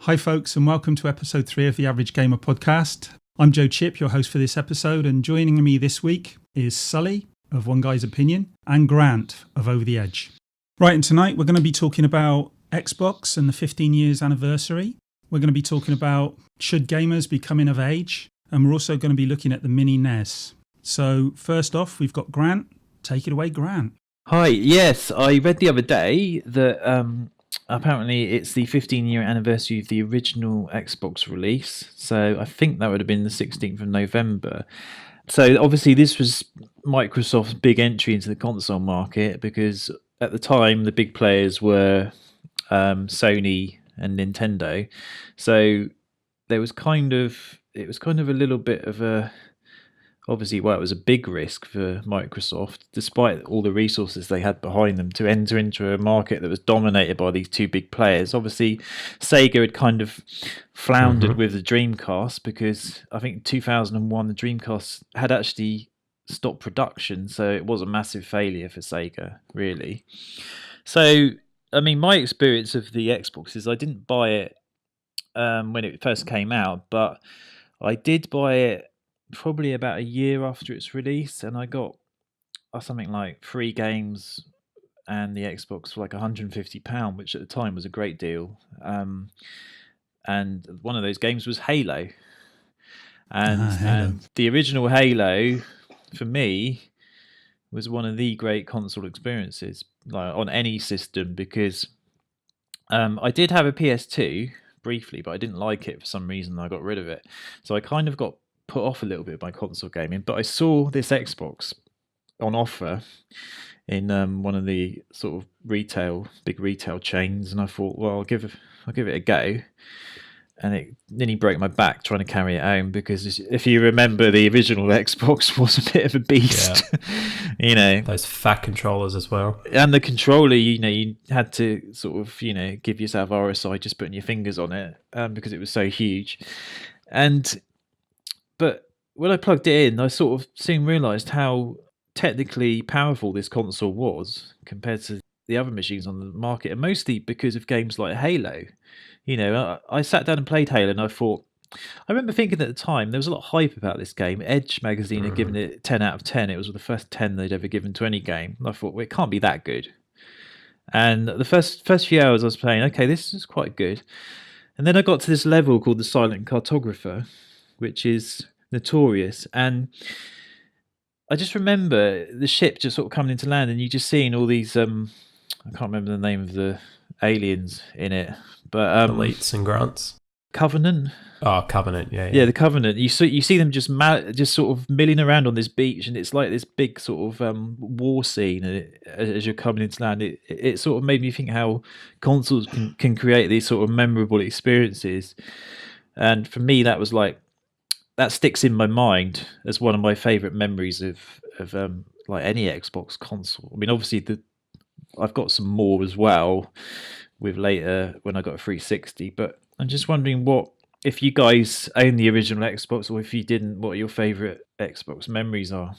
Hi folks, and welcome to episode 3 of the Average Gamer podcast. I'm Joe Chip, your host for this episode, and joining me this week is Sully of One Guy's Opinion and Grant of Over the Edge. Right, and tonight we're going to be talking about Xbox and the 15 years anniversary. We're going to be talking about should gamers be coming of age, and we're also going to be looking at the mini NES. So first off, we've got Grant. Take it away, Grant. Hi, yes, I read the other day that apparently it's the 15-year anniversary of the original Xbox release, so I think that would have been the 16th of November. So obviously this was Microsoft's big entry into the console market, because at the time the big players were Sony and Nintendo. So there was it was a little bit of a, obviously, it was a big risk for Microsoft, despite all the resources they had behind them, to enter into a market that was dominated by these two big players. Obviously, Sega had kind of floundered with the Dreamcast, because I think 2001 the Dreamcast had actually stopped production, so it was a massive failure for Sega, really. So, I mean, my experience of the Xbox is I didn't buy it when it first came out, but I did buy it probably about a year after its release, and I got something like 3 games and the Xbox for like £150, which at the time was a great deal. And one of those games was Halo. And the original Halo, for me, was one of the great console experiences, like on any system, because I did have a PS2 briefly, but I didn't like it for some reason. I got rid of it. So I kind of got put off a little bit by console gaming, but I saw this Xbox on offer in one of the sort of big retail chains, and I thought, well, I'll give it a go. And it nearly broke my back trying to carry it home, because if you remember, the original Xbox was a bit of a beast. Yeah. Those fat controllers as well, and the controller, you had to sort of give yourself RSI just putting your fingers on it, because it was so huge. But when I plugged it in, I sort of soon realised how technically powerful this console was compared to the other machines on the market, and mostly because of games like Halo. I sat down and played Halo, and I remember thinking at the time there was a lot of hype about this game. Edge magazine had given it 10 out of 10. It was the first 10 they'd ever given to any game. And I thought, well, it can't be that good. And the first few hours I was playing, okay, this is quite good. And then I got to this level called the Silent Cartographer, which is notorious. And I just remember the ship just sort of coming into land, and you just seeing all these I can't remember the name of the aliens in it, but Elites and Grunts. Covenant. Oh, Covenant, yeah, the Covenant. You see them just sort of milling around on this beach, and it's like this big sort of war scene. And as you're coming into land, it sort of made me think how consoles can create these sort of memorable experiences. And for me, that was like, that sticks in my mind as one of my favourite memories of like any Xbox console. I mean, obviously I've got some more as well with later when I got a 360, but I'm just wondering if you guys own the original Xbox, or if you didn't, what your favourite Xbox memories are.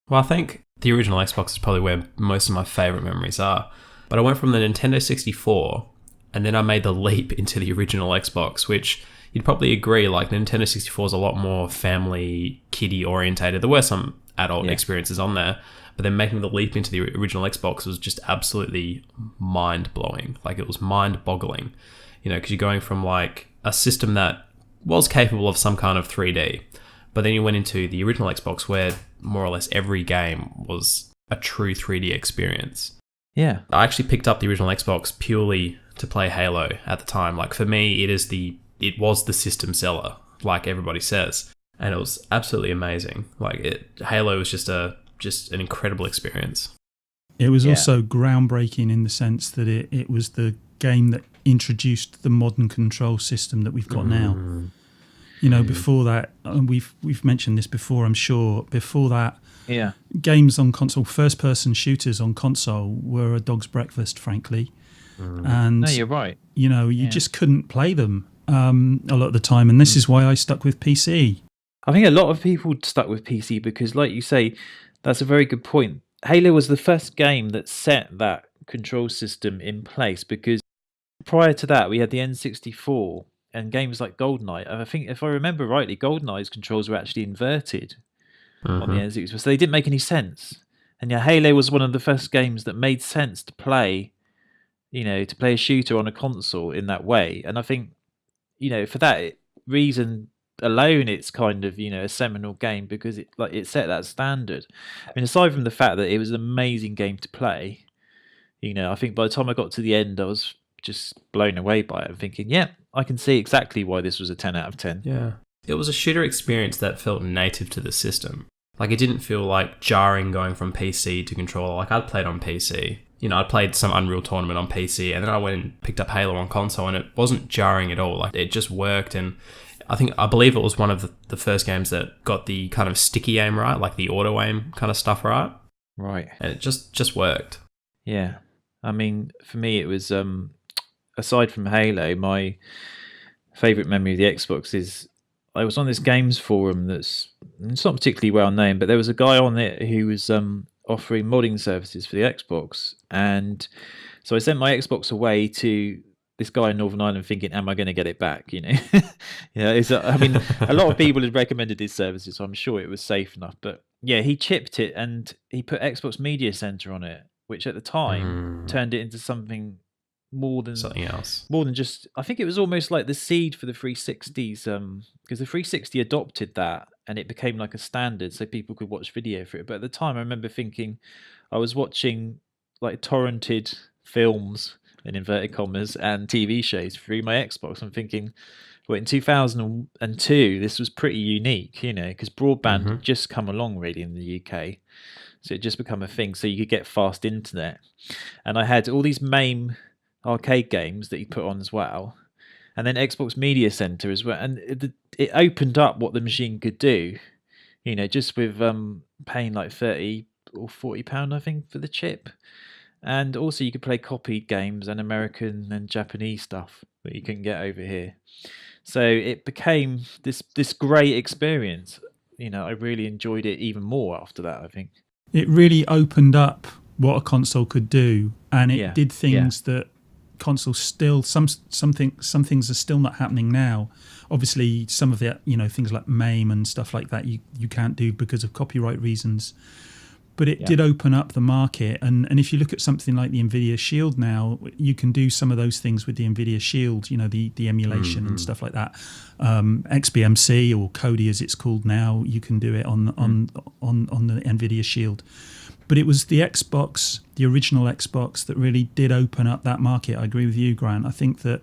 Well, I think the original Xbox is probably where most of my favourite memories are. But I went from the Nintendo 64, and then I made the leap into the original Xbox, which you'd probably agree, like Nintendo 64 is a lot more family, kiddie orientated. There were some adult experiences on there, but then making the leap into the original Xbox was just absolutely mind-blowing. Like, it was mind-boggling, because you're going from like a system that was capable of some kind of 3D, but then you went into the original Xbox where more or less every game was a true 3D experience. Yeah. I actually picked up the original Xbox purely to play Halo at the time. Like, for me, it was the system seller, like everybody says, and it was absolutely amazing. Like, Halo was just an incredible experience. It was also groundbreaking in the sense that it was the game that introduced the modern control system that we've got now. Before that, we've mentioned this before, I'm sure. Before that, games on console, first-person shooters on console, were a dog's breakfast, frankly. And no, you're right. You just couldn't play them a lot of the time, and this is why I stuck with PC. I think a lot of people stuck with PC because, like you say, that's a very good point. Halo was the first game that set that control system in place, because prior to that we had the N64, and games like GoldenEye. I think if I remember rightly, GoldenEye's controls were actually inverted on the N64, so they didn't make any sense. And Halo was one of the first games that made sense to play, to play a shooter on a console in that way. And I think, for that reason alone, it's kind of a seminal game because it set that standard. I mean, aside from the fact that it was an amazing game to play, I think by the time I got to the end, I was just blown away by it and thinking, yeah, I can see exactly why this was a 10 out of 10. Yeah. It was a shooter experience that felt native to the system. Like, it didn't feel like jarring going from PC to controller. Like, I'd played on PC. I'd played some Unreal Tournament on PC, and then I went and picked up Halo on console, and it wasn't jarring at all. Like, it just worked, and I believe it was one of the first games that got the kind of sticky aim right, like the auto aim kind of stuff right. Right. And it just worked. Yeah. I mean, for me, it was, aside from Halo, my favourite memory of the Xbox is I was on this games forum it's not particularly well known, but there was a guy on it who was offering modding services for the Xbox. And so I sent my Xbox away to this guy in Northern Ireland thinking, am I going to get it back? I mean, a lot of people had recommended his services, so I'm sure it was safe enough. But yeah, he chipped it and he put Xbox Media Center on it, which at the time turned it into something more than something else. More than just, I think it was almost like the seed for the 360s, because the 360 adopted that and it became like a standard so people could watch video for it. But at the time, I remember thinking I was watching like torrented films in inverted commas and TV shows through my Xbox. I'm thinking, well, in 2002, this was pretty unique, because broadband had just come along really in the UK. So it just become a thing. So you could get fast internet. And I had all these MAME arcade games that you put on as well. And then Xbox Media Center as well. And it opened up what the machine could do, just with paying like 30 or £40, I think, for the chip. And also you could play copied games and American and Japanese stuff that you couldn't get over here. So it became this great experience. I really enjoyed it even more after that, I think. It really opened up what a console could do, and it did things that consoles still, some things are still not happening now. Obviously, some of the things like MAME and stuff like that you can't do because of copyright reasons. But it did open up the market, and if you look at something like the NVIDIA Shield now, you can do some of those things with the NVIDIA Shield, the emulation and stuff like that. XBMC, or Kodi as it's called now, you can do it on the NVIDIA Shield. But it was the Xbox, the original Xbox, that really did open up that market. I agree with you, Grant. I think that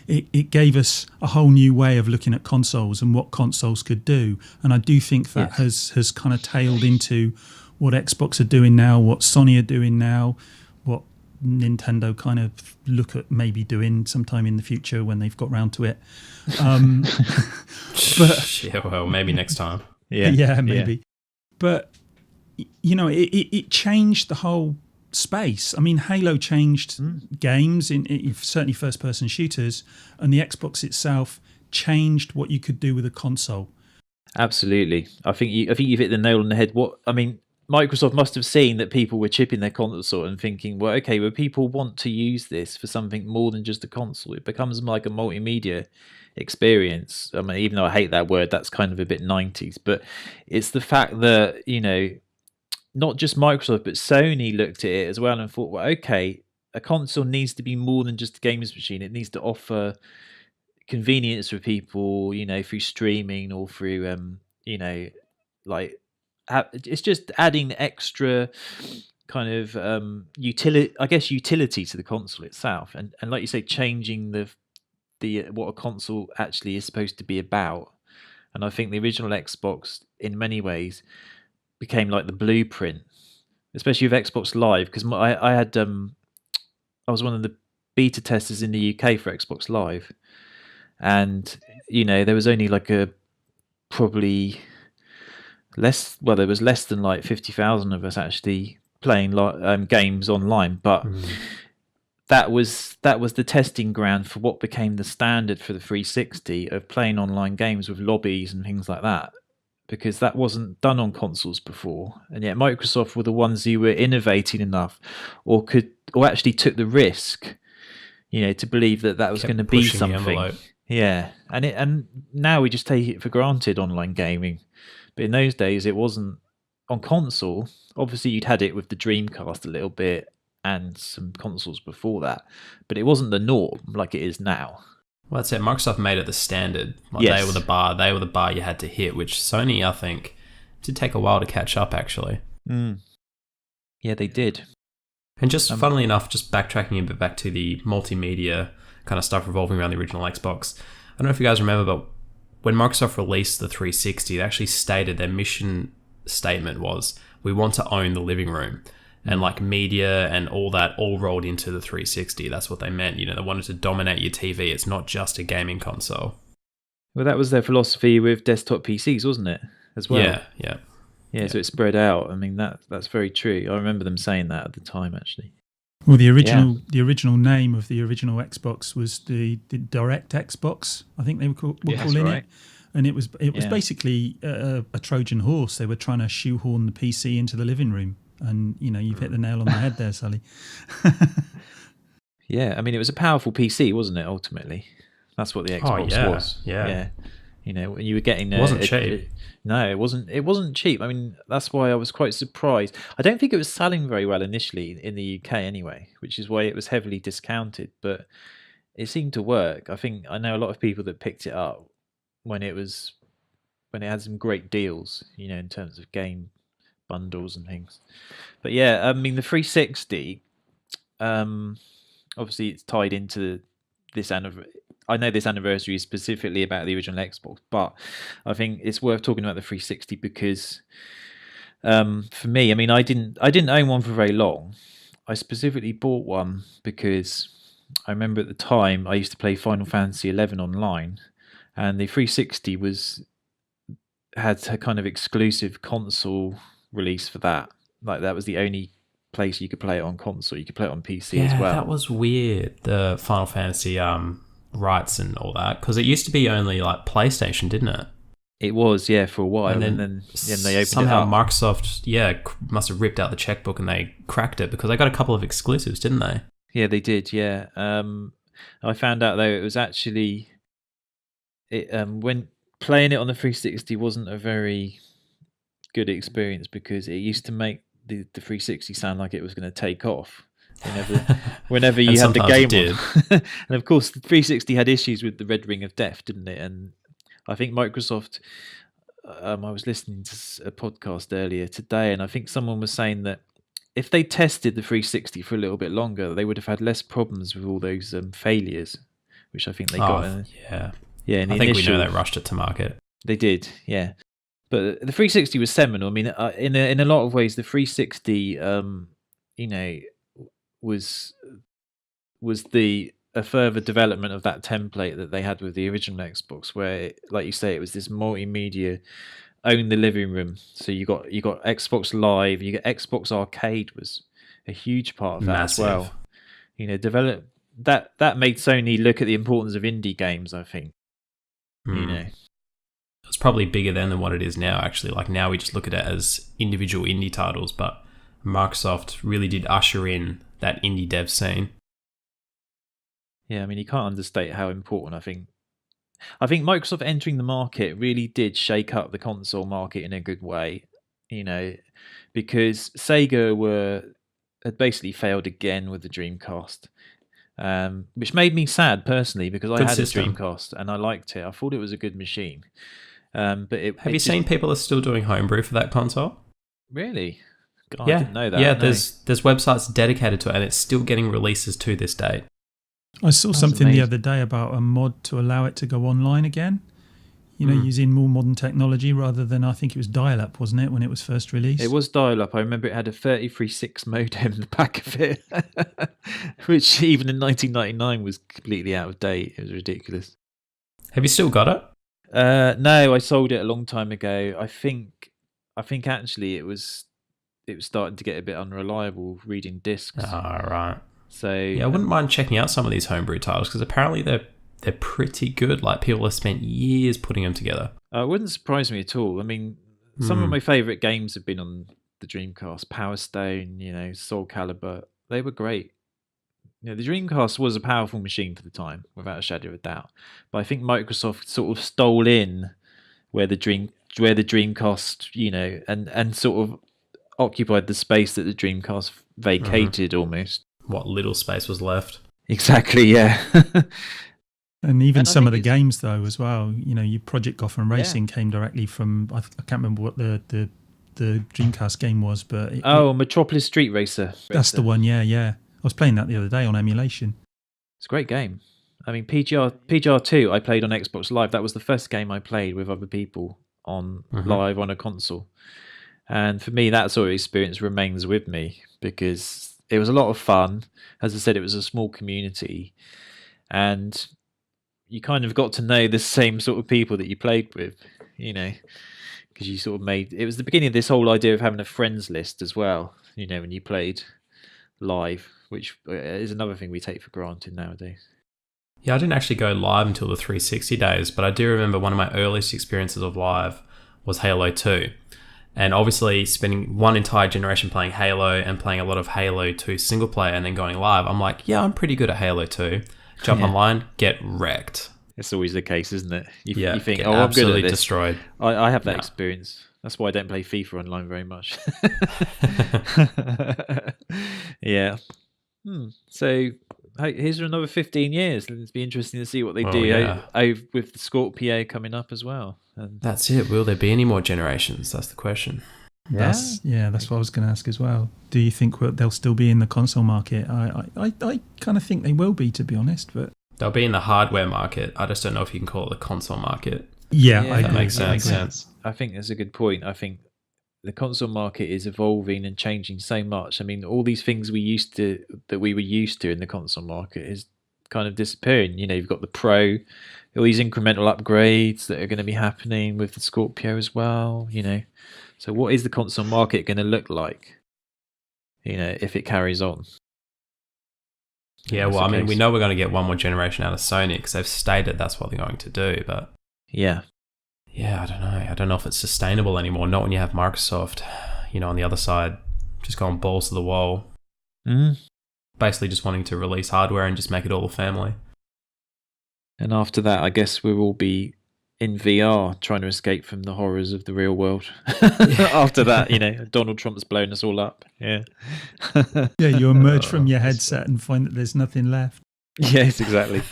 it gave us a whole new way of looking at consoles and what consoles could do. And I do think that has kind of tailed into what Xbox are doing now, what Sony are doing now, what Nintendo kind of look at maybe doing sometime in the future when they've got round to it. But yeah, well, maybe next time. Yeah, maybe. Yeah. But it changed the whole space. I mean, Halo changed games, in certainly first-person shooters, and the Xbox itself changed what you could do with a console. Absolutely. I think you've hit the nail on the head. Microsoft must have seen that people were chipping their console and thinking, well, okay, well, people want to use this for something more than just a console. It becomes like a multimedia experience. I mean, even though I hate that word, that's kind of a bit 90s, but it's the fact that, not just Microsoft, but Sony looked at it as well and thought, well, okay, a console needs to be more than just a games machine. It needs to offer convenience for people, through streaming or through, it's just adding extra kind of utility to the console itself. And like you say, changing the what a console actually is supposed to be about. And I think the original Xbox, in many ways, became like the blueprint, especially with Xbox Live, because I was one of the beta testers in the UK for Xbox Live, and there was only like there was less than like 50,000 of us actually playing games online, but that was the testing ground for what became the standard for the 360 of playing online games with lobbies and things like that, because that wasn't done on consoles before. And yet Microsoft were the ones who were innovating enough or actually took the risk, to believe that was Kept going to be pushing the something. envelope. Yeah, and now we just take it for granted, online gaming. But in those days, it wasn't. On console, obviously you'd had it with the Dreamcast a little bit and some consoles before that, but it wasn't the norm like it is now. Well, that's it. Microsoft made it the standard. Like Yes. They were the bar you had to hit, which Sony, I think, did take a while to catch up, actually. Yeah, they did. And just funnily enough, just backtracking a bit back to the multimedia kind of stuff revolving around the original Xbox. I don't know if you guys remember, but when Microsoft released the 360, they actually stated their mission statement was, we want to own the living room. And like media and all that all rolled into the 360. That's what they meant. They wanted to dominate your TV. It's not just a gaming console. Well, that was their philosophy with desktop PCs, wasn't it? As well. Yeah. So it spread out. I mean, that's very true. I remember them saying that at the time, actually. Well, the original name of the original Xbox was the Direct Xbox, I think they were calling it. And it was basically a Trojan horse. They were trying to shoehorn the PC into the living room. And, you've hit the nail on the head there, Sully. Yeah, I mean, it was a powerful PC, wasn't it, ultimately? That's what the Xbox was. Yeah. When you were getting... It wasn't cheap. No, it wasn't cheap. I mean, that's why I was quite surprised. I don't think it was selling very well initially in the UK anyway, which is why it was heavily discounted. But it seemed to work. I know a lot of people that picked it up when it had some great deals, in terms of game bundles and things. But yeah, I mean, the 360, obviously it's tied into this anniversary. I know this anniversary is specifically about the original Xbox, but I think it's worth talking about the 360 because for me, I mean, I didn't own one for very long. I specifically bought one because I remember at the time I used to play Final Fantasy 11 online, and the 360 had a kind of exclusive console release for that. Like, that was the only place you could play it on console. You could play it on PC as well. That was weird, the Final Fantasy rights and all that, because it used to be only like PlayStation, didn't it? It was, for a while, and then they opened somehow it up. Microsoft must have ripped out the checkbook and they cracked it, because they got a couple of exclusives, didn't they? Yeah, they did. I found out though it was actually when playing it on the 360 wasn't a very good experience, because it used to make the 360 sound like it was going to take off whenever you had the game on. And of course the 360 had issues with the red ring of death, didn't it? And I think Microsoft, I was listening to a podcast earlier today, and I think someone was saying that if they tested the 360 for a little bit longer, they would have had less problems with all those failures, which I think they got. I think we know they rushed it to market. They did, yeah. But the 360 was seminal. I mean, in a lot of ways, the 360, was a further development of that template that they had with the original Xbox, where, like you say, it was this multimedia, own the living room. So you got Xbox Live, you got Xbox Arcade was a huge part of that as well. Develop that made Sony look at the importance of indie games, I think. It's probably bigger then than what it is now, actually. Like, now we just look at it as individual indie titles, but Microsoft really did usher in that indie dev scene. Yeah, I mean, you can't understate how important I think Microsoft entering the market really did shake up the console market in a good way, because Sega had basically failed again with the Dreamcast, which made me sad personally, because I had a Dreamcast and I liked it. I thought it was a good machine. Have you seen people are still doing homebrew for that console? Really? God, I didn't know that. Yeah, there's websites dedicated to it, and it's still getting releases to this date. I saw something the other day about a mod to allow it to go online again, using more modern technology rather than, I think it was dial-up, wasn't it, when it was first released? It was dial-up. I remember it had a 33.6 modem in the back of it, which even in 1999 was completely out of date. It was ridiculous. Have you still got it? No, I sold it a long time ago. I think actually it was starting to get a bit unreliable reading discs. Right. So yeah, I wouldn't mind checking out some of these homebrew titles, because apparently they're pretty good. Like, people have spent years putting them together. It wouldn't surprise me at all. I mean, some of my favourite games have been on the Dreamcast. Power Stone, Soul Calibur. They were great. the Dreamcast was a powerful machine for the time, without a shadow of a doubt. But I think Microsoft sort of stole in where the Dreamcast, and sort of occupied the space that the Dreamcast vacated almost. What little space was left. Exactly, yeah. And even some of the games, though, as well. Your Project Gotham Racing came directly from... I can't remember what the Dreamcast game was, but... Metropolis Street Racer. That's the one, yeah. I was playing that the other day on emulation. It's a great game. I mean, PGR2 I played on Xbox Live. That was the first game I played with other people on live on a console. And for me, that sort of experience remains with me because it was a lot of fun. As I said, it was a small community. And... you kind of got to know the same sort of people that you played with, because you sort of it was the beginning of this whole idea of having a friends list as well, when you played live, which is another thing we take for granted nowadays. Yeah, I didn't actually go live until the 360 days, but I do remember one of my earliest experiences of live was Halo 2. And obviously spending one entire generation playing Halo and playing a lot of Halo 2 single player and then going live, I'm like, yeah, I'm pretty good at Halo 2. Jump online, get wrecked. It's always the case, isn't it? You think, I'm good at this. Destroyed. I have that experience. That's why I don't play FIFA online very much. Yeah. So here's another 15 years. It'll be interesting to see what they do with the Scorpio coming up as well. And that's it. Will there be any more generations? That's the question. That's what I was going to ask as well. Do you think they'll still be in the console market? I kind of think they will be, to be honest. But they'll be in the hardware market. I just don't know if you can call it the console market. Yeah, that makes sense. I think that's a good point. I think the console market is evolving and changing so much. I mean, all these things we were used to in the console market is kind of disappearing. You've got the Pro, all these incremental upgrades that are going to be happening with the Scorpio as well. So what is the console market going to look like, if it carries on? Yeah, well, I mean, we know we're going to get one more generation out of Sony because they've stated that's what they're going to do, but... Yeah, I don't know. I don't know if it's sustainable anymore. Not when you have Microsoft, on the other side, just going balls to the wall. Basically just wanting to release hardware and just make it all a family. And after that, I guess we'll all be in VR trying to escape from the horrors of the real world. After that, Donald Trump's blown us all up. Yeah. Yeah, you emerge from your headset and find that there's nothing left. Yes, exactly.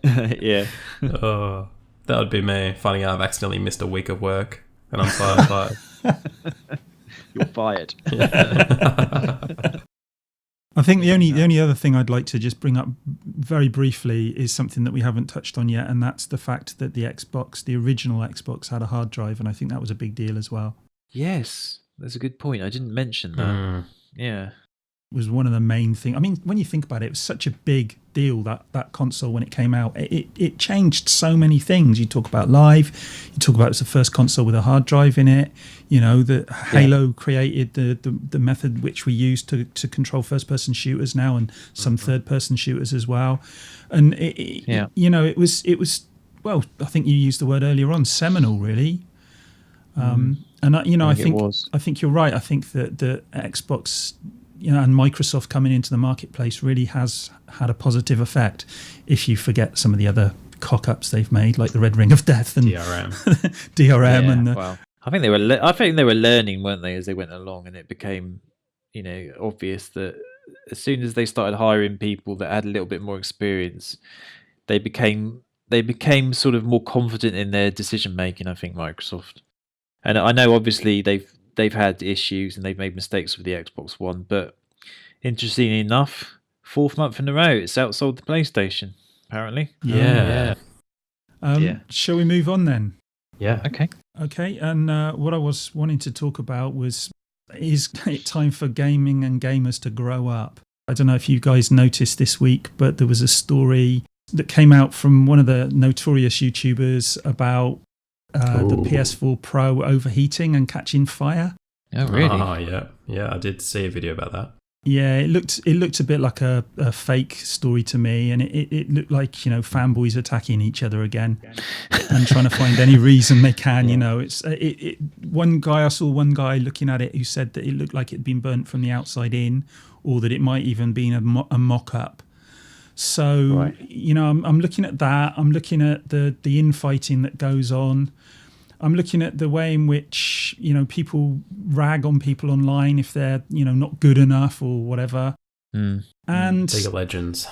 Yeah. Oh, that would be me, finding out I've accidentally missed a week of work and I'm fired. You're fired. I think the only other thing I'd like to just bring up very briefly is something that we haven't touched on yet, and that's the fact that the original Xbox, had a hard drive, and I think that was a big deal as well. Yes, that's a good point. I didn't mention that. Yeah. It was one of the main things. I mean, when you think about it, it was such a big deal, that console, when it came out. It changed so many things. You talk about live, you talk about it's the first console with a hard drive in it. That Halo created the method which we use to control first-person shooters now, and some third-person shooters as well. And it was well, I think you used the word earlier on, seminal, really. And I think you're right. I think that the Xbox, and Microsoft coming into the marketplace really has had a positive effect. If you forget some of the other cock-ups they've made, like the Red Ring of Death and DRM, I think they were learning, weren't they, as they went along, and it became, obvious that as soon as they started hiring people that had a little bit more experience, they became sort of more confident in their decision making. I think Microsoft, and I know obviously they've had issues and they've made mistakes with the Xbox One, but interestingly enough, 4th month in a row, it's outsold the PlayStation, apparently. Yeah. Shall we move on then? Yeah. Okay, and what I was wanting to talk about is it time for gaming and gamers to grow up? I don't know if you guys noticed this week, but there was a story that came out from one of the notorious YouTubers about the PS4 Pro overheating and catching fire. Oh, really? Oh, yeah. I did see a video about that. Yeah, it looked a bit like a fake story to me, and it looked like, fanboys attacking each other again and trying to find any reason they can. It's I saw one guy looking at it who said that it looked like it'd been burnt from the outside in, or that it might even been a mock-up. So Right. I'm looking at that. I'm looking at the infighting that goes on. I'm looking at the way in which, people rag on people online if they're, not good enough or whatever. And League of Legends.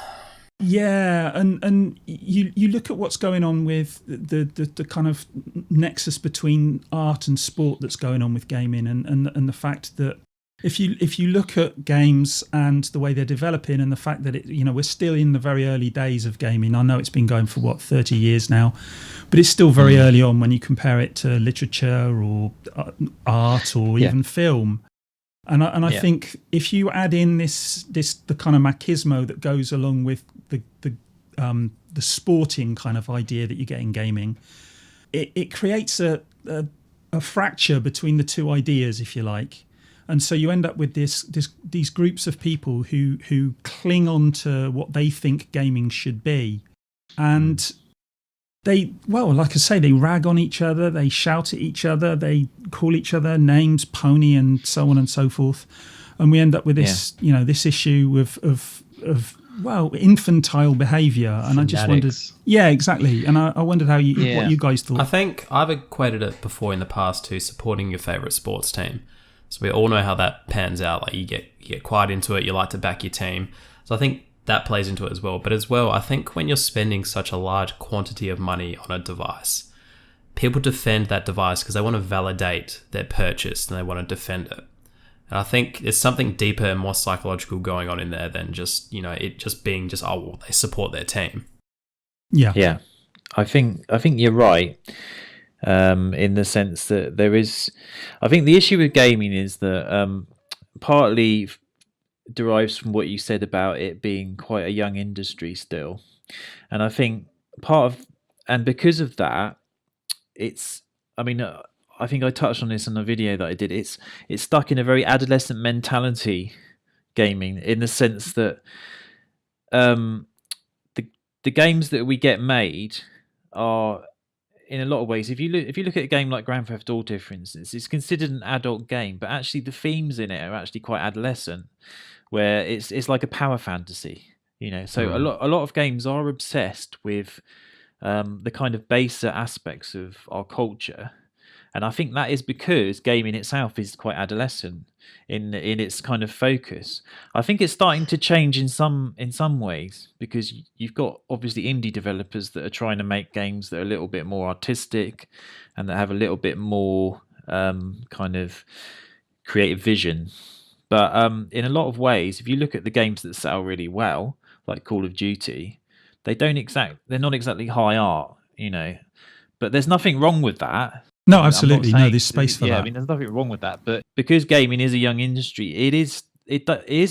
Yeah, and you look at what's going on with the kind of nexus between art and sport that's going on with gaming, and the fact that if you look at games and the way they're developing, and the fact that we're still in the very early days of gaming. I know it's been going for 30 years now, but it's still very early on when you compare it to literature or art or even film. And I think if you add in the kind of machismo that goes along with the sporting kind of idea that you get in gaming, it creates a fracture between the two ideas, if you like. And so you end up with these groups of people who cling on to what they think gaming should be. And they rag on each other, they shout at each other, they call each other names, pony, and so on and so forth. And we end up with this, this issue of infantile behaviour. And Fanatics. I just wondered, exactly. And I wondered what you guys thought. I think I've equated it before in the past to supporting your favourite sports team. So we all know how that pans out. Like you get quite into it, you like to back your team. So I think that plays into it as well. But as well, I think when you're spending such a large quantity of money on a device, people defend that device because they want to validate their purchase and they want to defend it. And I think there's something deeper and more psychological going on in there than just, it just being they support their team. Yeah. Yeah. I think you're right. In the sense that I think the issue with gaming is that partly derives from what you said about it being quite a young industry still, and I think because of that, I think I touched on this in a video that I did. It's stuck in a very adolescent mentality, gaming, in the sense that the games that we get made are, in a lot of ways, if you look at a game like Grand Theft Auto, for instance, it's considered an adult game, but actually the themes in it are actually quite adolescent, where it's like a power fantasy, So a lot of games are obsessed with the kind of baser aspects of our culture, and I think that is because gaming itself is quite adolescent in its kind of focus. I think it's starting to change in some ways, because you've got obviously indie developers that are trying to make games that are a little bit more artistic and that have a little bit more kind of creative vision. But in a lot of ways, if you look at the games that sell really well, like Call of Duty, they're not exactly high art, But there's nothing wrong with that. No, absolutely. No, there's space for that. Yeah, there's nothing wrong with that. But because gaming is a young industry, it is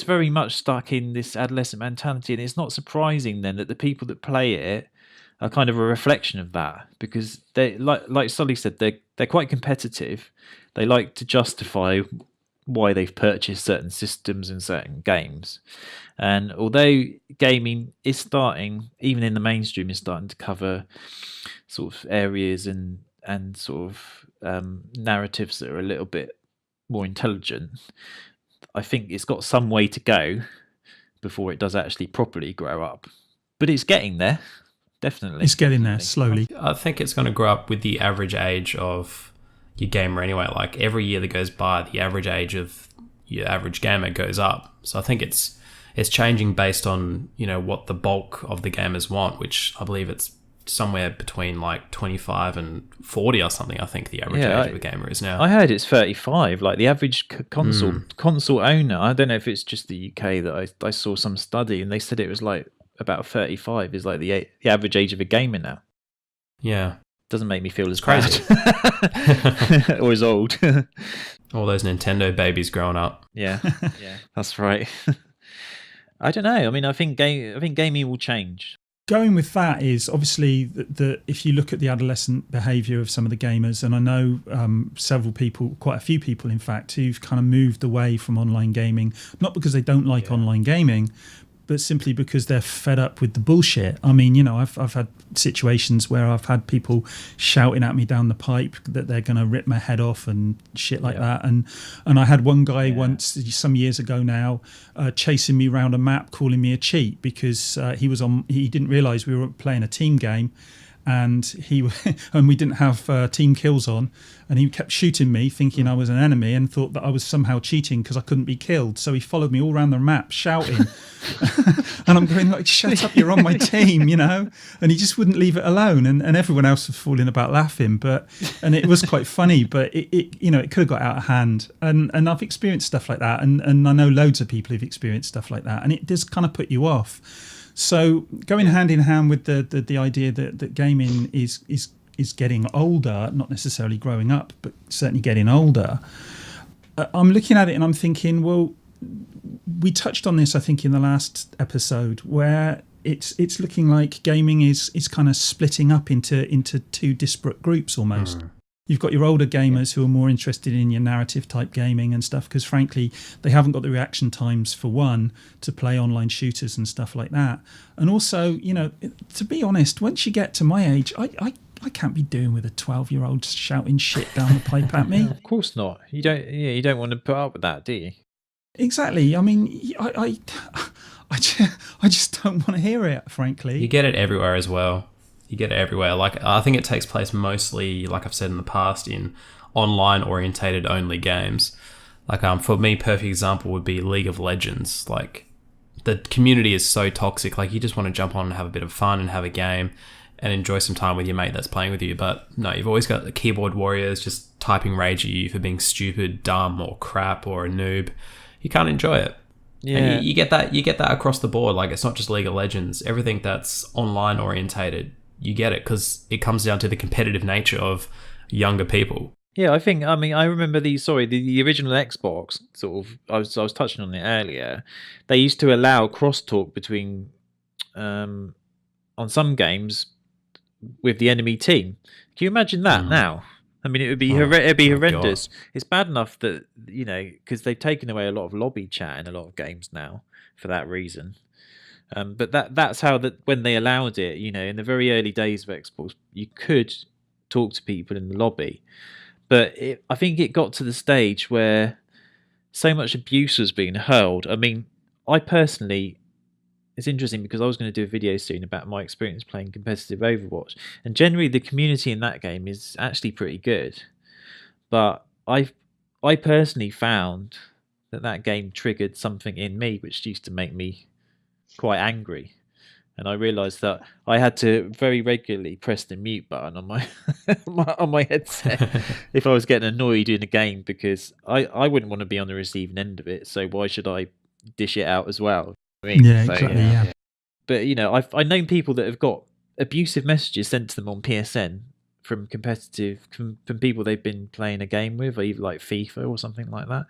very much stuck in this adolescent mentality, and it's not surprising then that the people that play it are kind of a reflection of that, because they, like Sully said, they're quite competitive. They like to justify why they've purchased certain systems and certain games. And although gaming is starting, even in the mainstream, is starting to cover sort of areas and sort of narratives that are a little bit more intelligent, I think it's got some way to go before it does actually properly grow up. But it's getting there, definitely. It's getting there slowly. I think it's going to grow up with the average age of your gamer anyway. Like every year that goes by, the average age of your average gamer goes up. So I think it's changing based on, what the bulk of the gamers want, which I believe it's somewhere between like 25 and 40 or something. I think the average age of a gamer is now. I heard it's 35. Like the average console owner, I don't know if it's just the UK, that I saw some study and they said it was like about 35 is like the average age of a gamer now. Yeah. Doesn't make me feel as crazy bad. Or as old. All those Nintendo babies growing up. Yeah, that's right. I don't know. I mean, I think gaming will change. going with that is obviously the if you look at the adolescent behaviour of some of the gamers, and I know several people, quite a few people in fact, who've kind of moved away from online gaming, not because they don't like online gaming, but simply because they're fed up with the bullshit. I mean, I've had situations where I've had people shouting at me down the pipe that they're going to rip my head off and shit like that. And I had one guy once, some years ago now, chasing me around a map, calling me a cheat because he didn't realise we were playing a team game. And we didn't have team kills on, and he kept shooting me, thinking I was an enemy, and thought that I was somehow cheating because I couldn't be killed. So he followed me all around the map, shouting, and I'm going like, "Shut up! You're on my team," And he just wouldn't leave it alone, and everyone else was falling about laughing. And it was quite funny, but it could have got out of hand. And I've experienced stuff like that, and I know loads of people who've experienced stuff like that, and it does kind of put you off. So going hand in hand with the idea that gaming is getting older, not necessarily growing up, but certainly getting older, I'm looking at it and I'm thinking, well, we touched on this, I think, in the last episode, where it's looking like gaming is kind of splitting up into two disparate groups almost. You've got your older gamers who are more interested in your narrative type gaming and stuff because, frankly, they haven't got the reaction times, for one, to play online shooters and stuff like that. And also, to be honest, once you get to my age, I can't be doing with a 12-year-old shouting shit down the pipe at me. Of course not. You don't want to put up with that, do you? Exactly. I mean, I just don't want to hear it, frankly. You get it everywhere as well. You get it everywhere. Like, I think it takes place mostly, like I've said in the past, in online orientated only games. Like, for me, perfect example would be League of Legends. Like, the community is so toxic. Like, you just want to jump on and have a bit of fun and have a game and enjoy some time with your mate that's playing with you. But no, you've always got the keyboard warriors just typing rage at you for being stupid, dumb, or crap, or a noob. You can't enjoy it. Yeah, and you get that across the board. Like, it's not just League of Legends. Everything that's online orientated, you get it because it comes down to the competitive nature of younger people. Yeah, I remember the original Xbox, sort of, I was touching on it earlier. They used to allow crosstalk between, on some games, with the enemy team. Can you imagine that now? I mean, it'd be horrendous. God. It's bad enough that, because they've taken away a lot of lobby chat in a lot of games now for that reason. But that's how when they allowed it, in the very early days of Xbox, you could talk to people in the lobby. But I think it got to the stage where so much abuse was being hurled. I mean, I personally, it's interesting because I was going to do a video soon about my experience playing competitive Overwatch. And generally the community in that game is actually pretty good. But I personally found that game triggered something in me which used to make me quite angry, and I realised that I had to very regularly press the mute button on my on my headset if I was getting annoyed in a game, because I wouldn't want to be on the receiving end of it. So why should I dish it out as well? Exactly. Yeah. But I've known people that have got abusive messages sent to them on PSN from from people they've been playing a game with, or even like FIFA or something like that,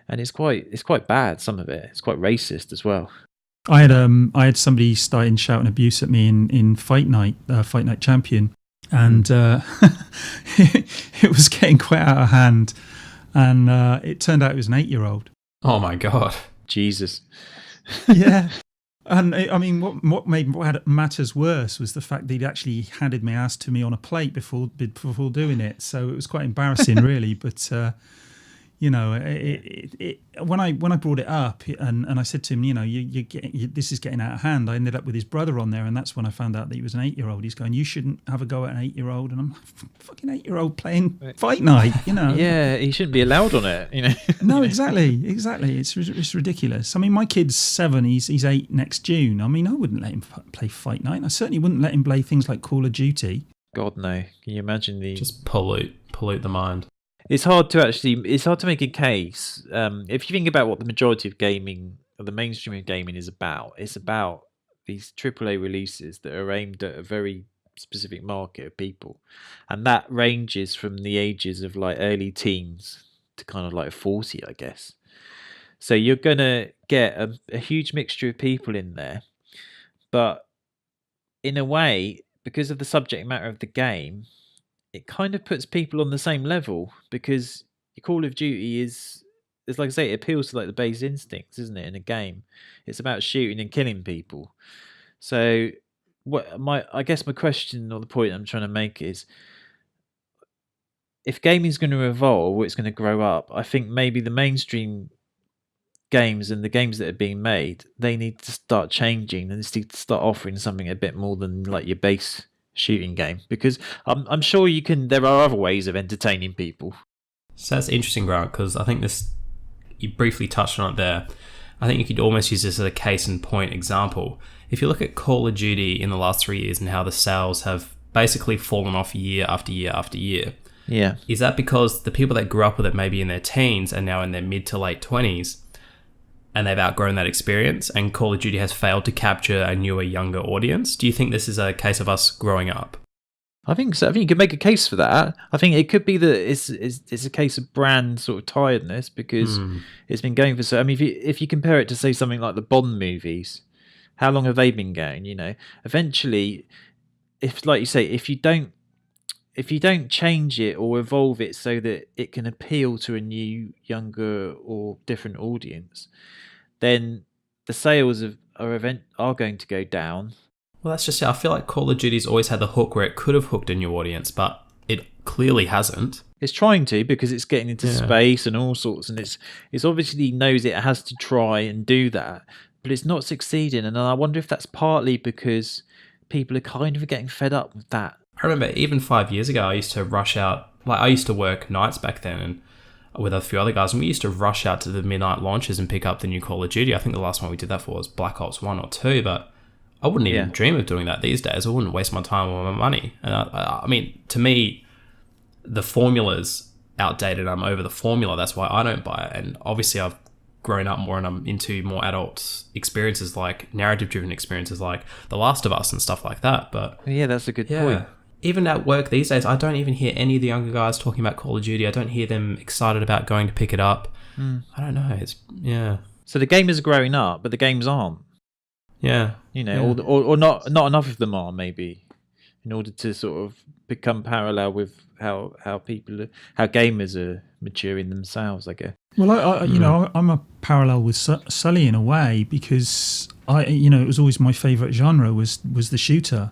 and it's quite bad. Some of it, it's quite racist as well. I had somebody starting shouting abuse at me in Fight Night Champion, and it was getting quite out of hand, and it turned out it was an 8-year-old. Oh my God, Jesus! Yeah, and I mean, what made matters worse was the fact that he'd actually handed my ass to me on a plate before doing it. So it was quite embarrassing, really. But when I brought it up and I said to him, this is getting out of hand, I ended up with his brother on there, and that's when I found out that he was an 8-year-old. He's going, you shouldn't have a go at an 8-year-old, and I'm like, fucking 8-year-old playing Fight Night, Yeah, he shouldn't be allowed on it, No, exactly. It's ridiculous. I mean, my kid's 7, he's 8 next June. I mean, I wouldn't let him play Fight Night. I certainly wouldn't let him play things like Call of Duty. God, no. Can you imagine just pollute the mind? It's hard to make a case. If you think about what the majority of gaming, or the mainstream of gaming, is about, it's about these AAA releases that are aimed at a very specific market of people, and that ranges from the ages of like early teens to kind of like 40, I guess. So you're gonna get a huge mixture of people in there, but in a way, because of the subject matter of the game, it kind of puts people on the same level, because Call of Duty is like I say, it appeals to like the base instincts, isn't it? In a game, it's about shooting and killing people. So, I guess my question or the point I'm trying to make is, if gaming is going to evolve or it's going to grow up, I think maybe the mainstream games and the games that are being made, they need to start changing and need to start offering something a bit more than like your base shooting game, because I'm sure there are other ways of entertaining people. So that's interesting, Grant, because I think you briefly touched on it there. I think you could almost use this as a case in point example. If you look at Call of Duty in the last 3 years and how the sales have basically fallen off year after year after year. Yeah. Is that because the people that grew up with it maybe in their teens are now in their mid to late 20s and they've outgrown that experience and Call of Duty has failed to capture a newer, younger audience? Do you think this is a case of us growing up? I think so. I think you could make a case for that. I think it could be that it's a case of brand sort of tiredness, because it's been going for so. I mean, if you compare it to say something like the Bond movies, how long have they been going? Eventually, if like you say, if you don't change it or evolve it so that it can appeal to a new, younger or different audience, then the sales are going to go down. Well, that's just it. I feel like Call of Duty's always had the hook where it could have hooked a new audience, but it clearly hasn't. It's trying to, because it's getting into space and all sorts, and it's obviously knows it has to try and do that, but it's not succeeding. And I wonder if that's partly because people are kind of getting fed up with that. I remember even 5 years ago, I used to rush out. Like, I used to work nights back then, and with a few other guys, and we used to rush out to the midnight launches and pick up the new Call of Duty. I think the last one we did that for was Black Ops 1 or 2, but I wouldn't even dream of doing that these days. I wouldn't waste my time or my money. And I mean, to me, the formula's outdated. I'm over the formula. That's why I don't buy it. And obviously, I've grown up more and I'm into more adult experiences, like narrative-driven experiences like The Last of Us and stuff like that. But yeah, that's a good point. Even at work these days, I don't even hear any of the younger guys talking about Call of Duty. I don't hear them excited about going to pick it up. I don't know. So the gamers are growing up, but the games aren't. Yeah. Or not enough of them are, maybe, in order to sort of become parallel with how gamers are maturing themselves, I guess. Well, I'm a parallel with Sully in a way, because it was always my favourite genre was the shooter.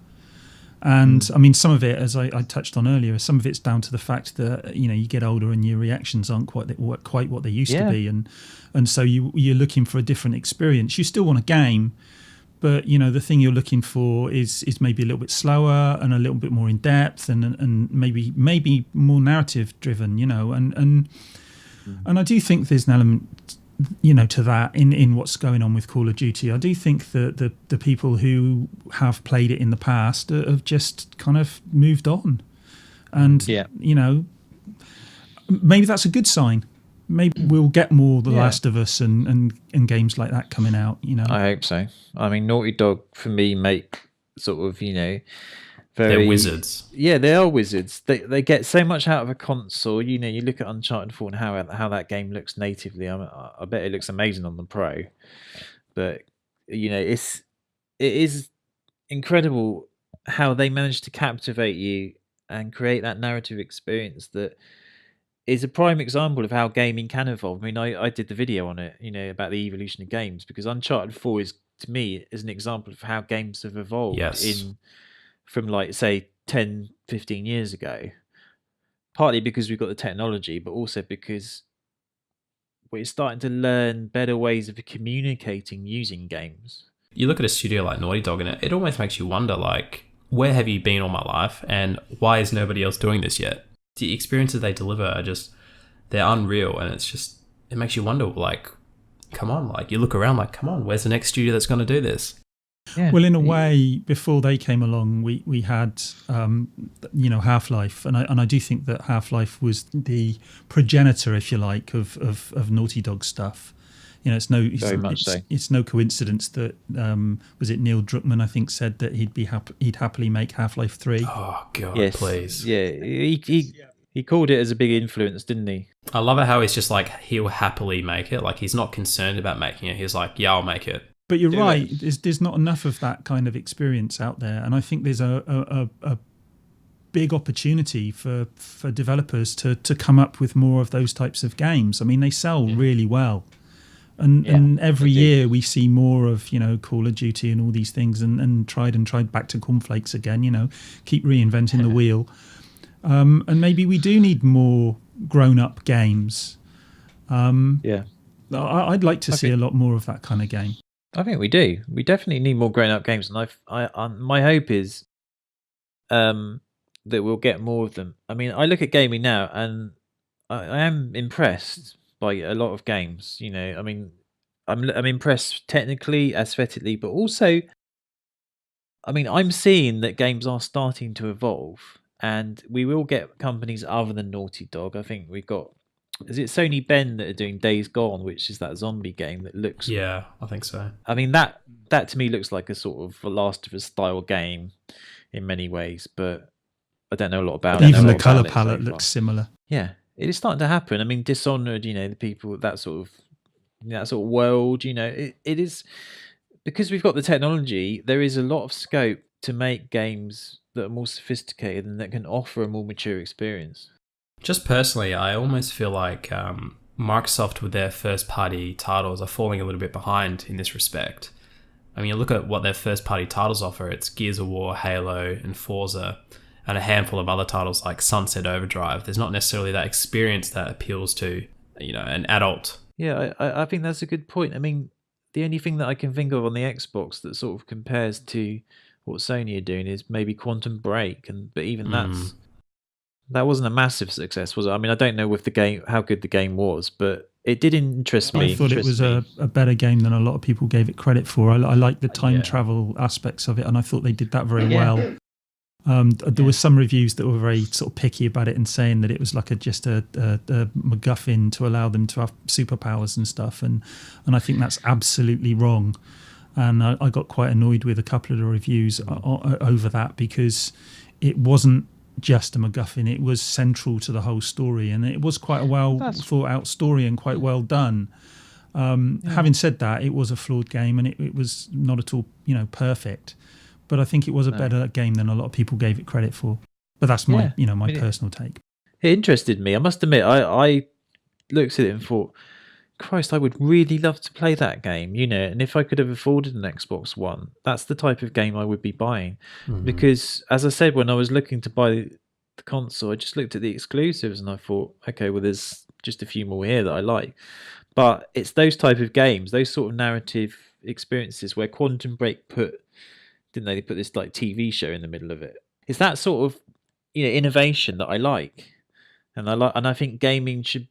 And I mean, some of it, as I touched on earlier, some of it's down to the fact that you get older and your reactions aren't quite what they used to be, and so you're looking for a different experience. You still want a game, but the thing you're looking for is maybe a little bit slower and a little bit more in depth, and maybe more narrative driven. And I do think there's an element to that in what's going on with Call of Duty. I do think that the people who have played it in the past have just kind of moved on, and maybe that's a good sign. Maybe we'll get more The Last of Us and games like that coming out. I hope so. I mean, Naughty Dog for me make sort of very, they're wizards. Yeah, they are wizards. They get so much out of a console. You look at Uncharted 4 and how that game looks natively. I bet it looks amazing on the Pro. But it is incredible how they managed to captivate you and create that narrative experience that is a prime example of how gaming can evolve. I mean, I did the video on it, about the evolution of games, because Uncharted 4 to me is an example of how games have evolved from like, say, 10, 15 years ago. Partly because we've got the technology, but also because we're starting to learn better ways of communicating using games. You look at a studio like Naughty Dog, and it almost makes you wonder, like, where have you been all my life, and why is nobody else doing this yet? The experiences they deliver are they're unreal, and it makes you wonder, like, come on, like, you look around like, come on, where's the next studio that's going to do this? Yeah. Well, in a way, before they came along, we had Half-Life, and I do think that Half-Life was the progenitor, if you like, of Naughty Dog stuff. It's no coincidence that was it Neil Druckmann, I think, said that he'd happily make Half-Life 3. Oh God, yes. Please. Yeah, he called it as a big influence, didn't he? I love it how he's just like, he'll happily make it. Like, he's not concerned about making it. He's like, yeah, I'll make it. But you're Do right. it. There's not enough of that kind of experience out there, and I think there's a big opportunity for developers to come up with more of those types of games. I mean, they sell really well, and every year we see more of Call of Duty and all these things, and tried back to cornflakes again. Keep reinventing the wheel, and maybe we do need more grown-up games. I'd like to see a lot more of that kind of game. I think we do. We definitely need more grown-up games, and my hope is that we'll get more of them. I mean, I look at gaming now, and I am impressed by a lot of games. I mean, I'm impressed technically, aesthetically, but also, I mean, I'm seeing that games are starting to evolve, and we will get companies other than Naughty Dog. I think we've got. Is it Sony Bend that are doing Days Gone, which is that zombie game that looks... Yeah, I think so. I mean, that to me looks like a sort of a Last of Us style game in many ways, but I don't know a lot about it. Even the colour palette looks similar. Yeah, it is starting to happen. I mean, Dishonored, the people, that sort of world, it is... Because we've got the technology, there is a lot of scope to make games that are more sophisticated and that can offer a more mature experience. Just personally, I almost feel like Microsoft with their first-party titles are falling a little bit behind in this respect. I mean, you look at what their first-party titles offer, it's Gears of War, Halo, and Forza, and a handful of other titles like Sunset Overdrive. There's not necessarily that experience that appeals to, an adult. Yeah, I think that's a good point. I mean, the only thing that I can think of on the Xbox that sort of compares to what Sony are doing is maybe Quantum Break, but even that wasn't a massive success, was it? I mean, I don't know with the game how good the game was, but it did interest me. I thought it was a better game than a lot of people gave it credit for. I like the time travel aspects of it, and I thought they did that very well. There were some reviews that were very sort of picky about it and saying that it was like just a MacGuffin to allow them to have superpowers and stuff, and I think that's absolutely wrong. And I got quite annoyed with a couple of the reviews over that, because it wasn't just a MacGuffin, it was central to the whole story, and it was quite a well thought out story and quite well done. Having said that, it was a flawed game, and it was not at all perfect, but I think it was a better game than a lot of people gave it credit for. But that's my my personal take. It interested me, I must admit. I looked at it and thought, Christ, I would really love to play that game, and if I could have afforded an Xbox One, that's the type of game I would be buying. Because, as I said, when I was looking to buy the console, I just looked at the exclusives and I thought, okay, well, there's just a few more here that I like. But it's those type of games, those sort of narrative experiences where Quantum Break didn't they put this like TV show in the middle of it. It's that sort of innovation that I like, and I think gaming should.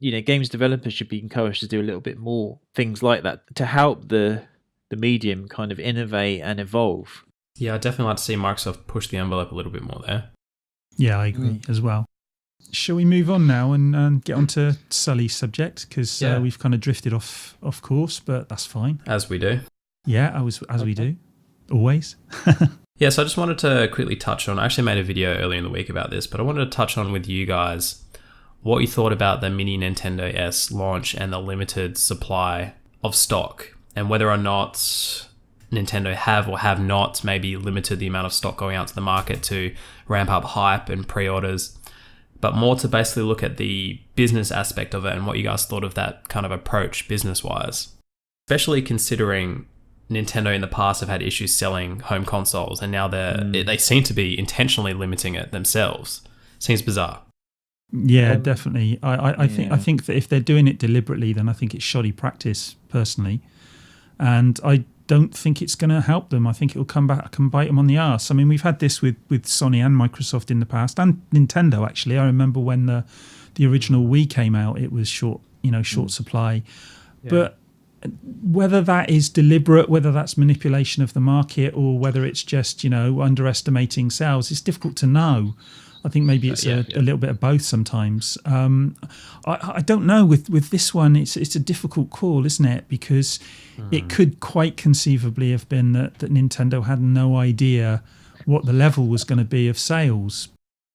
Games developers should be encouraged to do a little bit more things like that to help the medium kind of innovate and evolve. Yeah, I'd definitely like to see Microsoft push the envelope a little bit more there. Yeah, I agree as well. Shall we move on now and get on to Sully's subject? Because we've kind of drifted off course, but that's fine. As we do. Yeah, as we do. Always. Yeah, so I just wanted to quickly touch on, I actually made a video earlier in the week about this, but I wanted to touch on with you guys what you thought about the mini Nintendo S launch and the limited supply of stock, and whether or not Nintendo have or have not maybe limited the amount of stock going out to the market to ramp up hype and pre-orders, but more to basically look at the business aspect of it and what you guys thought of that kind of approach business-wise. Especially considering Nintendo in the past have had issues selling home consoles, and now they seem to be intentionally limiting it themselves. Seems bizarre. Yeah, definitely. I think that if they're doing it deliberately, then I think it's shoddy practice, personally. And I don't think it's going to help them. I think it will come back and bite them on the arse. I mean, we've had this with Sony and Microsoft in the past, and Nintendo, actually. I remember when the original Wii came out, it was short supply. Yeah. But whether that is deliberate, whether that's manipulation of the market, or whether it's just, underestimating sales, it's difficult to know. I think maybe it's a little bit of both sometimes. I don't know. With this one, it's a difficult call, isn't it? Because it could quite conceivably have been that Nintendo had no idea what the level was going to be of sales.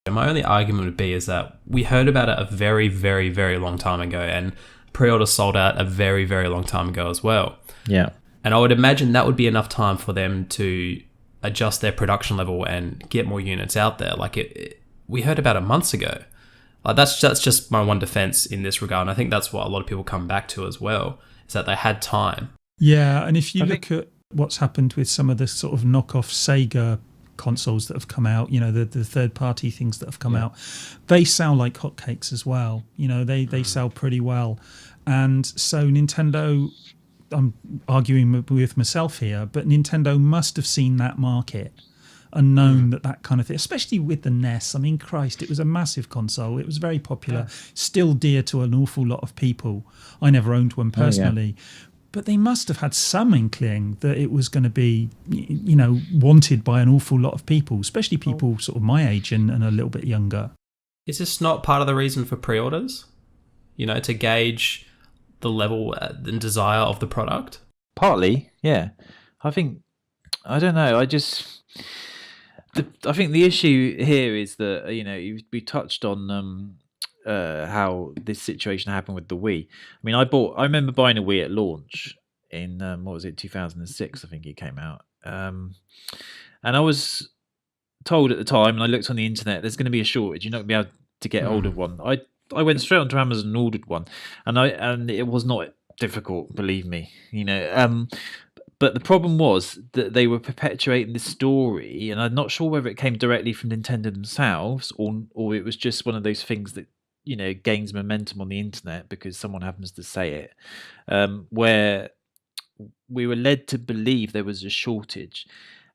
My only argument would be is that we heard about it a very, very, very long time ago, and pre-order sold out a very, very long time ago as well. Yeah. And I would imagine that would be enough time for them to adjust their production level and get more units out there. Like we heard about it months ago. Like that's just my one defense in this regard. And I think that's what a lot of people come back to as well, is that they had time. Yeah, and if you look at what's happened with some of the sort of knockoff Sega consoles that have come out, the third-party things that have come out, they sell like hotcakes as well. They sell pretty well. And so Nintendo, I'm arguing with myself here, but Nintendo must have seen that market and known that kind of thing, especially with the NES. I mean, Christ, it was a massive console. It was very popular, still dear to an awful lot of people. I never owned one personally. But they must have had some inkling that it was going to be, wanted by an awful lot of people, especially people sort of my age and a little bit younger. Is this not part of the reason for pre-orders? To gauge the level and desire of the product? Partly, yeah. I don't know. I think the issue here is that, we touched on how this situation happened with the Wii. I mean, I remember buying a Wii at launch in 2006, I think it came out. And I was told at the time, and I looked on the internet, there's going to be a shortage. You're not going to be able to get hold of one. I went straight onto Amazon and ordered one, and it was not difficult, believe me. But the problem was that they were perpetuating this story, and I'm not sure whether it came directly from Nintendo themselves or it was just one of those things that gains momentum on the internet because someone happens to say it, where we were led to believe there was a shortage.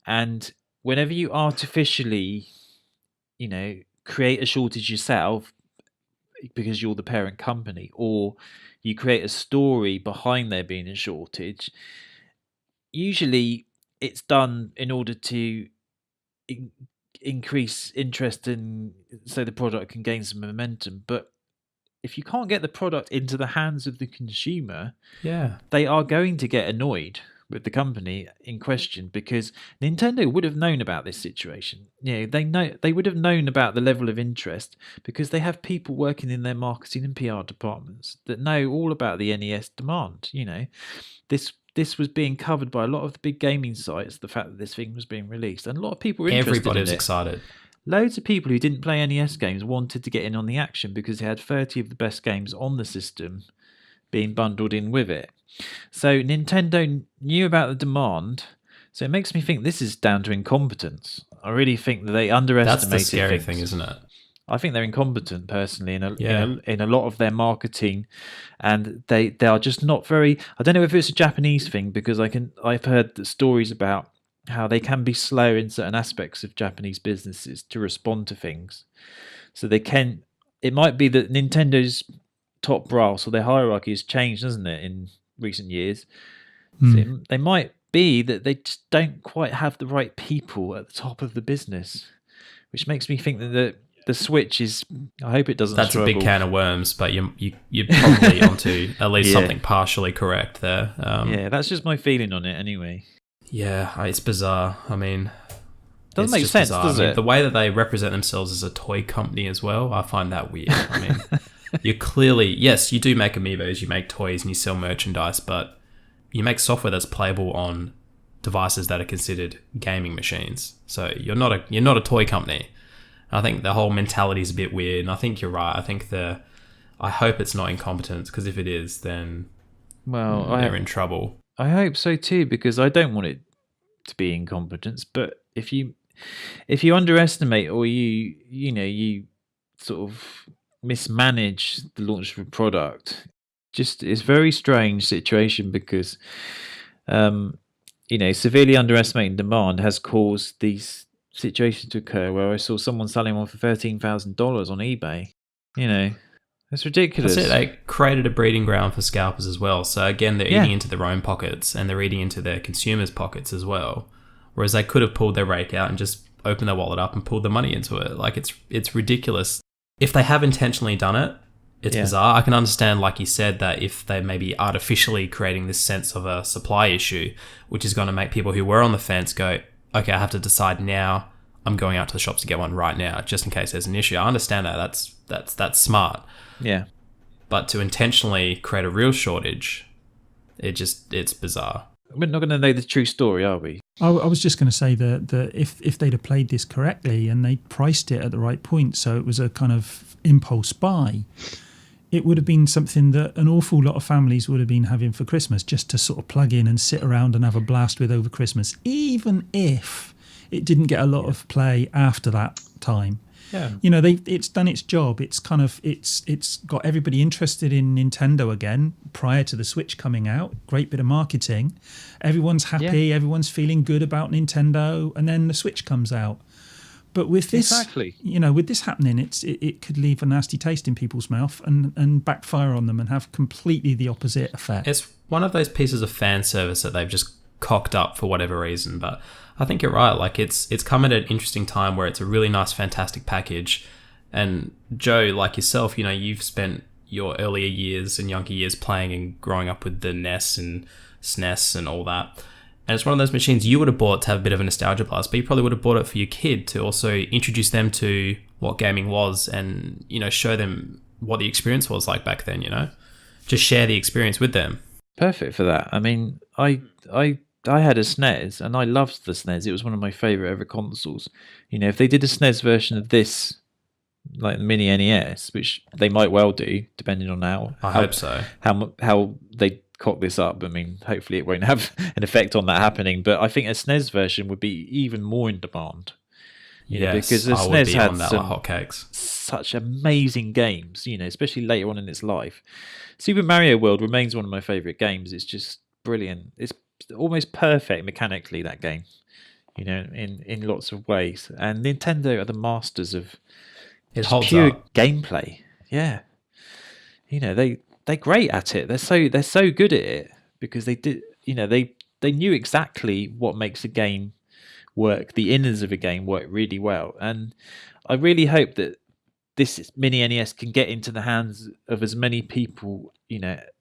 And whenever you artificially, create a shortage yourself because you're the parent company, or you create a story behind there being a shortage, usually it's done in order to increase interest so the product can gain some momentum. But if you can't get the product into the hands of the consumer, they are going to get annoyed with the company in question, because Nintendo would have known about this situation. They would have known about the level of interest because they have people working in their marketing and PR departments that know all about the NES demand. This was being covered by a lot of the big gaming sites, the fact that this thing was being released. And a lot of people were interested Everybody was in it. excited. Loads of people who didn't play NES games wanted to get in on the action because they had 30 of the best games on the system being bundled in with it. So Nintendo knew about the demand. So it makes me think this is down to incompetence. I really think that they underestimated That's the scary things. thing, isn't it? I think they're incompetent personally in a lot of their marketing, and they are just not very. I don't know if it's a Japanese thing, because I've heard the stories about how they can be slow in certain aspects of Japanese businesses to respond to things. So it might be that Nintendo's top brass or their hierarchy has changed, hasn't it, in recent years? So they might be that they just don't quite have the right people at the top of the business, which makes me think that the Switch is. I hope it doesn't. That's struggle. a big can of worms, but you're probably onto at least something partially correct there. That's just my feeling on it, anyway. Yeah, it's bizarre. I mean, doesn't make sense, does it? The way that they represent themselves as a toy company as well, I find that weird. I mean, you're clearly, yes, you do make amiibos, you make toys, and you sell merchandise, but you make software that's playable on devices that are considered gaming machines. So you're not a toy company. I think the whole mentality is a bit weird, and I think you're right. I hope it's not incompetence, because if it is, then they're in trouble. I hope so too, because I don't want it to be incompetence. But if you underestimate, or you sort of mismanage the launch of a product, it's a very strange situation, because severely underestimating demand has caused these situations to occur where I saw someone selling one for $13,000 on eBay. It's ridiculous. That's it. They created a breeding ground for scalpers as well. So again, they're eating into their own pockets, and they're eating into their consumers' pockets as well. Whereas they could have pulled their rake out and just opened their wallet up and pulled the money into it. Like, it's ridiculous. If they have intentionally done it, it's bizarre. I can understand, like you said, that if they may be artificially creating this sense of a supply issue, which is going to make people who were on the fence go, okay, I have to decide now. I'm going out to the shops to get one right now, just in case there's an issue. I understand that. That's smart. Yeah. But to intentionally create a real shortage, it's bizarre. we're not going to know the true story, are we? I was just going to say that if they'd have played this correctly and they priced it at the right point, so it was a kind of impulse buy, it would have been something that an awful lot of families would have been having for Christmas, just to sort of plug in and sit around and have a blast with over Christmas, even if it didn't get a lot of play after that time. Yeah. It's done its job. It's kind of it's got everybody interested in Nintendo again prior to the Switch coming out. Great bit of marketing. Everyone's happy. Yeah. Everyone's feeling good about Nintendo, and then the Switch comes out. But with this, with this happening, it could leave a nasty taste in people's mouth and backfire on them and have completely the opposite effect. It's one of those pieces of fan service that they've just cocked up for whatever reason, but I think you're right. Like it's come at an interesting time where it's a really nice, fantastic package. And Joe, like yourself, you've spent your earlier years and younger years playing and growing up with the NES and SNES and all that. And it's one of those machines you would have bought to have a bit of a nostalgia blast, but you probably would have bought it for your kid to also introduce them to what gaming was and, show them what the experience was like back then, Just share the experience with them. Perfect for that. I mean, I had a SNES and I loved the SNES. It was one of my favourite ever consoles. If they did a SNES version of this, like the mini NES, which they might well do, depending on I hope so. How they cock this up. I mean, hopefully it won't have an effect on that happening. But I think a SNES version would be even more in demand. Because the SNES had such amazing games. Especially later on in its life. Super Mario World remains one of my favourite games. It's just brilliant. It's almost perfect mechanically, that game. In lots of ways. And Nintendo are the masters of pure gameplay. Yeah. They're great at it. They're so good at it because they did. They knew exactly what makes a game work. The innards of a game work really well, and I really hope that this mini NES can get into the hands of as many people that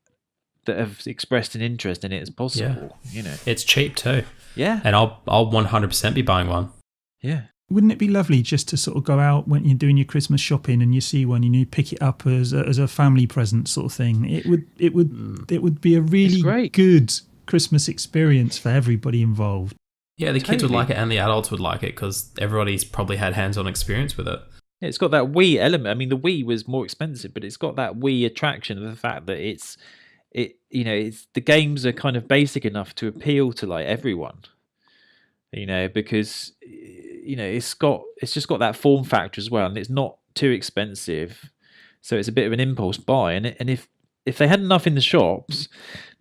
have expressed an interest in it as possible. Yeah. It's cheap too. Yeah, and I'll 100% be buying one. Yeah. Wouldn't it be lovely just to sort of go out when you're doing your Christmas shopping and you see one and you pick it up as a family present sort of thing? It would be a really good Christmas experience for everybody involved. Yeah, the kids would like it and the adults would like it because everybody's probably had hands-on experience with it. Yeah, it's got that Wii element. I mean, the Wii was more expensive, but it's got that Wii attraction of the fact that it's the games are kind of basic enough to appeal to like everyone. Because it's just got that form factor as well, and it's not too expensive, so it's a bit of an impulse buy. And if they had enough in the shops,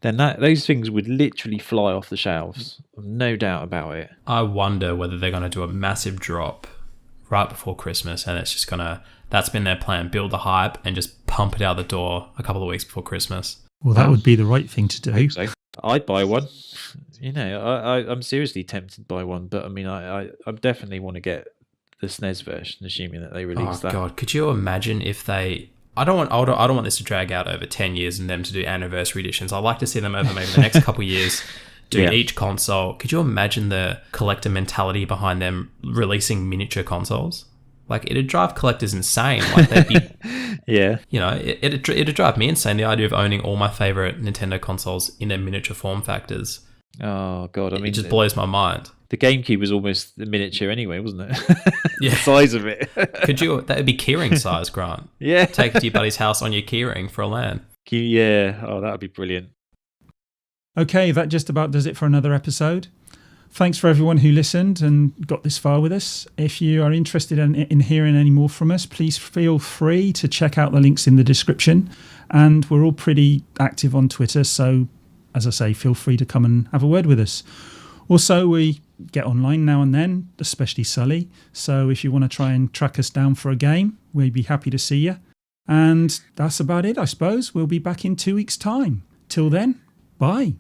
then those things would literally fly off the shelves, no doubt about it. I wonder whether they're going to do a massive drop right before Christmas, and it's just that's been their plan: build the hype and just pump it out the door a couple of weeks before Christmas. Well, that would be the right thing to do. I hope so. I'd buy one. I'm seriously tempted by one, but I mean, I definitely want to get the SNES version, assuming that they release that. Oh God, could you imagine if they? I don't want this to drag out over 10 years and them to do anniversary editions. I'd like to see them over maybe the next couple of years do each console. Could you imagine the collector mentality behind them releasing miniature consoles? Like, it'd drive collectors insane. Like, they'd be... Yeah. It'd drive me insane, the idea of owning all my favourite Nintendo consoles in their miniature form factors. Oh, God. I mean... It just blows my mind. The GameCube was almost the miniature anyway, wasn't it? Yeah. The size of it. That would be keyring size, Grant. Yeah. Take it to your buddy's house on your keyring for a LAN. Yeah. Oh, that would be brilliant. Okay, that just about does it for another episode. Thanks for everyone who listened and got this far with us. If you are interested in hearing any more from us, please feel free to check out the links in the description. And we're all pretty active on Twitter, so as I say, feel free to come and have a word with us. Also, we get online now and then, especially Sully. So if you want to try and track us down for a game, we'd be happy to see you. And that's about it, I suppose. We'll be back in 2 weeks' time. Till then, bye.